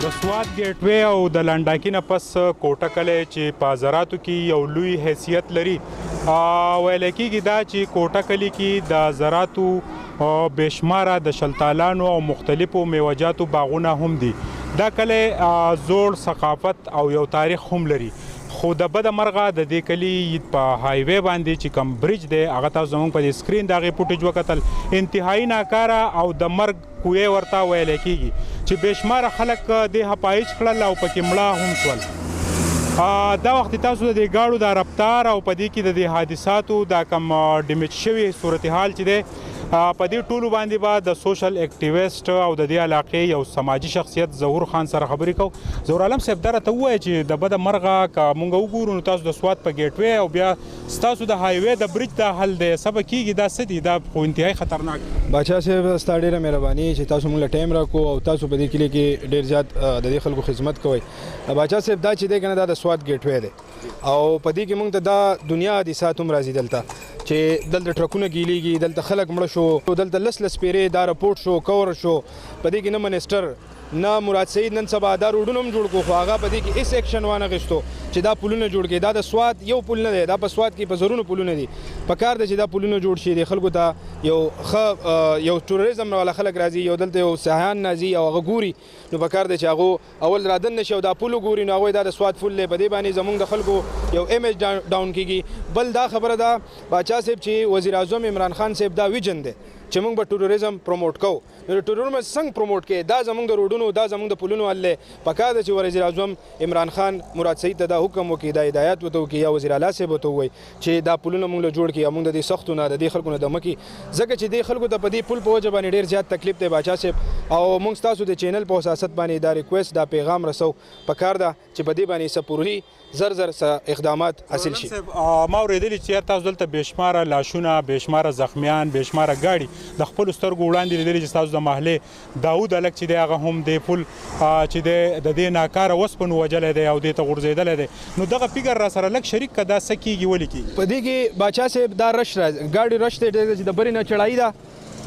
د سوات ګیټوی او د لنډاکي نه پس کوټه کلی چې په زراتو کې یو لوی حیثیت لري ویل کېږي دا چې کوټه کلي کې د زراتو بېشماره د شلتالانو او مختلفو میوه‌جاتو باغونه هم دي. دا کلی زوړ ثقافت او یو تاریخ هم لري، خو د بده مرغه د دې کلي په هایوی باندې چې کوم برج دی هغه تاسو زموږ په دې سکرین د هغې فوټیج وکتل، انتهایي ناکاره او د مرګ کوی ورته ویل کېږي چې بېشماره خلک دې هپایج کړل او پکې مړه هم شول. دا وخت تاسو د دې ګاړو د رفتار او په دې کې د دې حادثاتو دا کوم ډیمیج شوي صورتحال چې دی په دې ټولو باندې به د سوشل اکټیویسټ او د دې علاقې یو سماجي شخصیت ظهور خان سره خبرې کوو. ظهور عالم صاحب دا راته ووایه چې د بده مرغه که موږ وګورو نو تاسو د سوات په ګیټوی او بیا ستاسو د هایوی د برج دا حل دی څه به کېږي دا څه دي دا خو انتهایي خطرناک دی. باچا صاحب ستا ډېره مهرباني چې تاسو موږ له ټایم راکړو او تاسو په دې کلي کې ډېر زیات د دې خلکو خدمت کوئ. باچا صاحب دا چې دی که نه دا د سوات ګیټوی دی او په دې کې موږ ته دا دنیا حادثات هم راځي دلته چې دلته ټرکونه ګیلیږي، دلته خلک مړه شو، دلته لس پیرې دا رپورټ شو کور شو، په دې کې نه منسټر نه مراد سعید نن سبا دا روډونه هم جوړ کړو خو هغه په دې کې هېڅ ایکشن وانخېستو چې دا پلونه جوړ کړي. دا د سوات یو پل نه دی، دا په سوات کې په زرونو پلونه دي. په کار دی چې دا پلونه جوړ شي، د خلکو ته یو ښه یو ټوریزم والا خلک راځي، یو دلته یو سیاحان راځي او هغه ګوري، نو په کار دی چې هغه اول رادن نشي او دا پل وګوري نو هغوی دا د سوات پل دی، په دې باندې زموږ د خلکو یو ایمیج ډاون کېږي. بل دا خبره ده باچا صاحب چې وزیر اعظم عمران خان صاحب دا ویژن دی چې موږ به ټوریزم پروموټ کوو، نو ټوریزم څنګه پروموټ کوي؟ دا زموږ د روډونو دا زموږ د پلونو حل دی. په کار ده چې وزیر اعظم عمران خان مراد سعید ته دا حکم وکړي، دا هدایت ورته وکړي یا وزیر اعلی صاحب ورته ووایي چې دا پلونه موږ له جوړ کړي او موږ د دې سختو نه د دې خلکو نه د مکي، ځکه چې دې خلکو ته په دې پل په وجه باندې ډېر زیات تکلیف دی باچا صاحب. او موږ ستاسو د چینل په اساست باندې دا ریکویسټ دا پیغام رسو، په کار ده چې په دې باندې څه پوره زر اقدامات حاصل شي. ما اورېدلي چې تاسو دلته بېشماره لاشونه، بېشماره زخمیان، بېشماره ګاډي د خپلو سترګو وړاندې لیدلي چې ستاسو د محلې داود هلک چې دی هغه هم د پل چې دی د دې ناکاره وسپنو وجلی دی او دې ته غورځېدلی دی. نو دغه فکر را سره لږ شریک که دا څه کېږي ولې کېږي؟ په دې کې باچا صاحب دا رش ګاډي رش دی چې د برې نه چړایي ده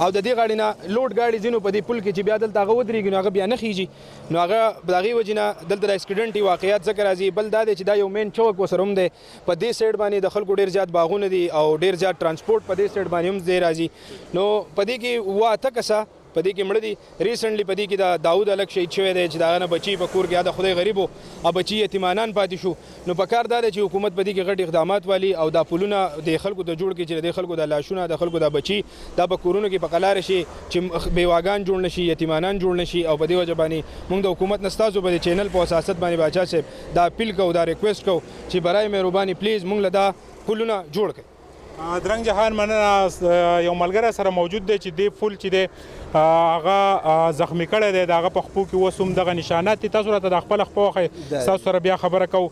او د دې غاړې نه لوډ ګاډي ځینو په دې پل کې چې بیا دلته هغه ودرېږي نو هغه بیا نه خیږي، نو هغه د هغې وجې نه دلته د اکسیډنټي واقعیات ځکه راځي. بل دا دی چې دا یو مین چوک ورسره هم دی، په دې سایډ باندې د خلکو ډېر زیات باغونه دي او ډېر زیات ترانسپورټ په دې سایډ باندې هم ځای راځي. نو په دې کې اووه اته کسه په دې کې مړه دي. ریسنټلی په دې کې د داود هلک شهید شوی دی چې د هغه نه بچي په کور کې یا د خدای غریب و او بچي یتیمانان پاتې شو. نو په کار دا دی چې حکومت په دې کې غټ اقدامات والي او دا پلونه د خلکو د جوړ کړي چې د خلکو د لاشونه د خلکو د بچي دا په کورونو کې په قلاره شي چې بیواګان جوړ نشي، یتیمانان جوړ نشي. او په دې وجه باندې موږ د حکومت نه ستاسو په چینل په اساست باندې باچا صاحب دا اپیل کوو، دا ریکویسټ کوو چې برای مهرباني پلیز موږ له دا پلونه جوړ کړئ. درنګ جهان مننه. یو ملګری سره موجود دی چې دې پل چې دی هغه زخمی کړی دی، د هغه په خپو کې اوس هم دغه نشانات دي. تاسو راته د خپله خپه وښئ، ستاسو سره بیا خبره کوو.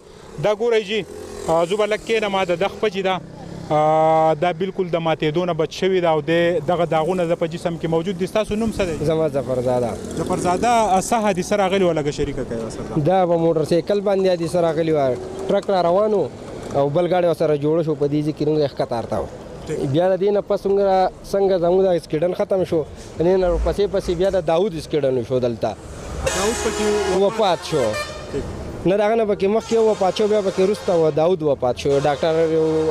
دا ګورئ جي زه به لږ کښېنم، د ده خپه چې ده دا بالکل د ماتېدو نه بچ شوي ده او دغه داغونه د په جسم کې موجود دي. ستاسو نوم څه دی؟ زما ظفرزاده. ظفرزاده څه حادثه راغلې وه لږه شریکه کوي ورسره؟ دا په موټر سایکل باندې حادثه راغلې وه، ټرک را روان و او بل ګاډی ورسره جوړه شو، په دې ځای کې موږ ښکته ارته وو. بیا د دې نه پس څنګه زموږ د اکسیډنټ ختم شو، د دې نه پسې بیا د داود اکسیډنټ وشو، دلته داود پکې وفات شو. نه د هغه نه پکې مخکې وفات شو، بیا پکې وروسته داود وفات شو. ډاکټر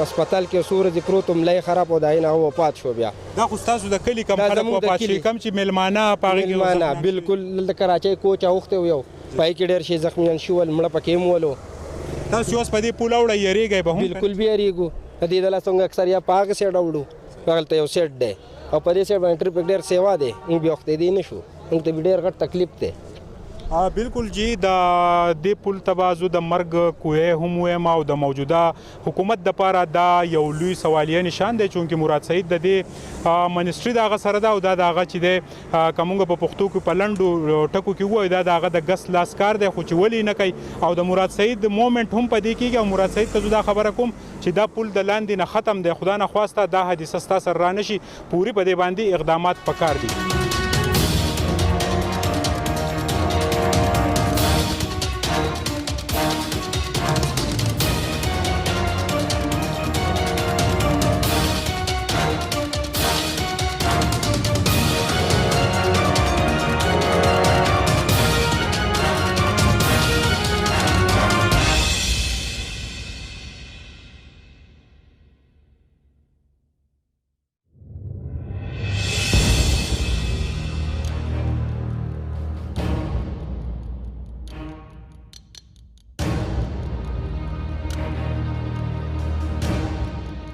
هسپتال کې څو ورځې پروت و، ملا یې خراب و، د هغې نه هغه وفات شو. بیا دا خو ستاسو د کلي کم خلک وفات شوي، کم چې میلمانه په هغې کې میلمانه بالکل د کراچۍ کوچ اوښتی و، یو په هغې کې ډېر شي زخمیان شول، مړه پکې هم ولو. تاسو اوس په دې پول اوړئ یېرېږئ به هم؟ بالکل بیاریږو. د دې دله څنګه اکثر یا په هغه سایډ اوړو، هغلته یو سیټ دی او په دې سایډ باندې ټریفک ډېر سیوا دی، موږ بیا وختېدی نه شو، موږ ته ډېر غټ تکلیف دی. بالکل جی د دې پل ته به زه د مرګ کوی هم وایم او د موجوده حکومت دپاره دا یو لوی سوالیه نشان دی، چونکې مراد سعید د دې منسټري د هغه سره ده او دا د هغه چې دی که موږ په پښتو کې په لنډو ټکو کې ووایو دا د هغه د ګس لاس کار دی، خو چې ولې نه کوي. او د مراد سعید مومنټ هم په دې کېږي او مراد سعید ته زه دا خبره کوم چې دا پل د لاندې نه ختم دی، خدا نه خواسته دا حادثه ستا سره را نه شي، پورې په دې باندې اقدامات پکار دي.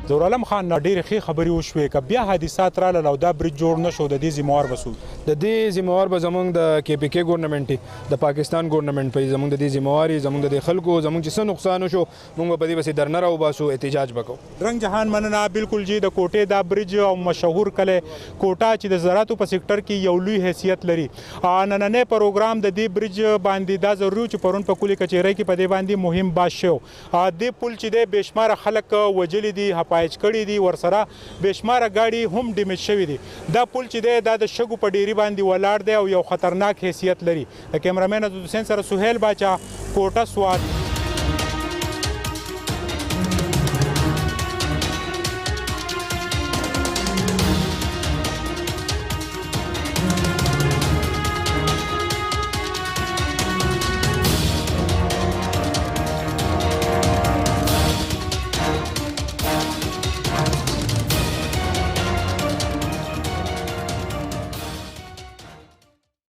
ظهور عالم خان ډېرې ښې خبرې وشوې که بیا حادثات راغلل او دا برج جوړ نه شو د دې ذمهوار به څوک د دې ذمہوار به زمونږ د کې پی کې ګورنمنټ د پاکستان ګورنمنټ په زمونږ د دې ذمہوار زمونږ د خلکو زمونږ چې څه نقصان وشو موږ به دې بس درنه راوباسو احتجاج وکړو رنګ جهان مننه بالکل جی د کوټې دا برج او مشهور کلی کوټه چې د زراعتو په سېکټر کې یو لوی حیثیت لري نننی پروګرام د دې برج باندې دا ضروري چې پرون په کلي کچېرۍ کې په دې باندې مهم باز شو دې پل چې دی بېشماره خلک وجلي دي حپایج کړي دي ورسره بېشماره ګاډي هم ډیمیج شوي دي دا پل چې دی دا د شګو په ډیري باندې ولاړ دی او یو خطرناک حیثیت لري د کیمرامین عزت حسین سره سهیل باچا کوټه سوات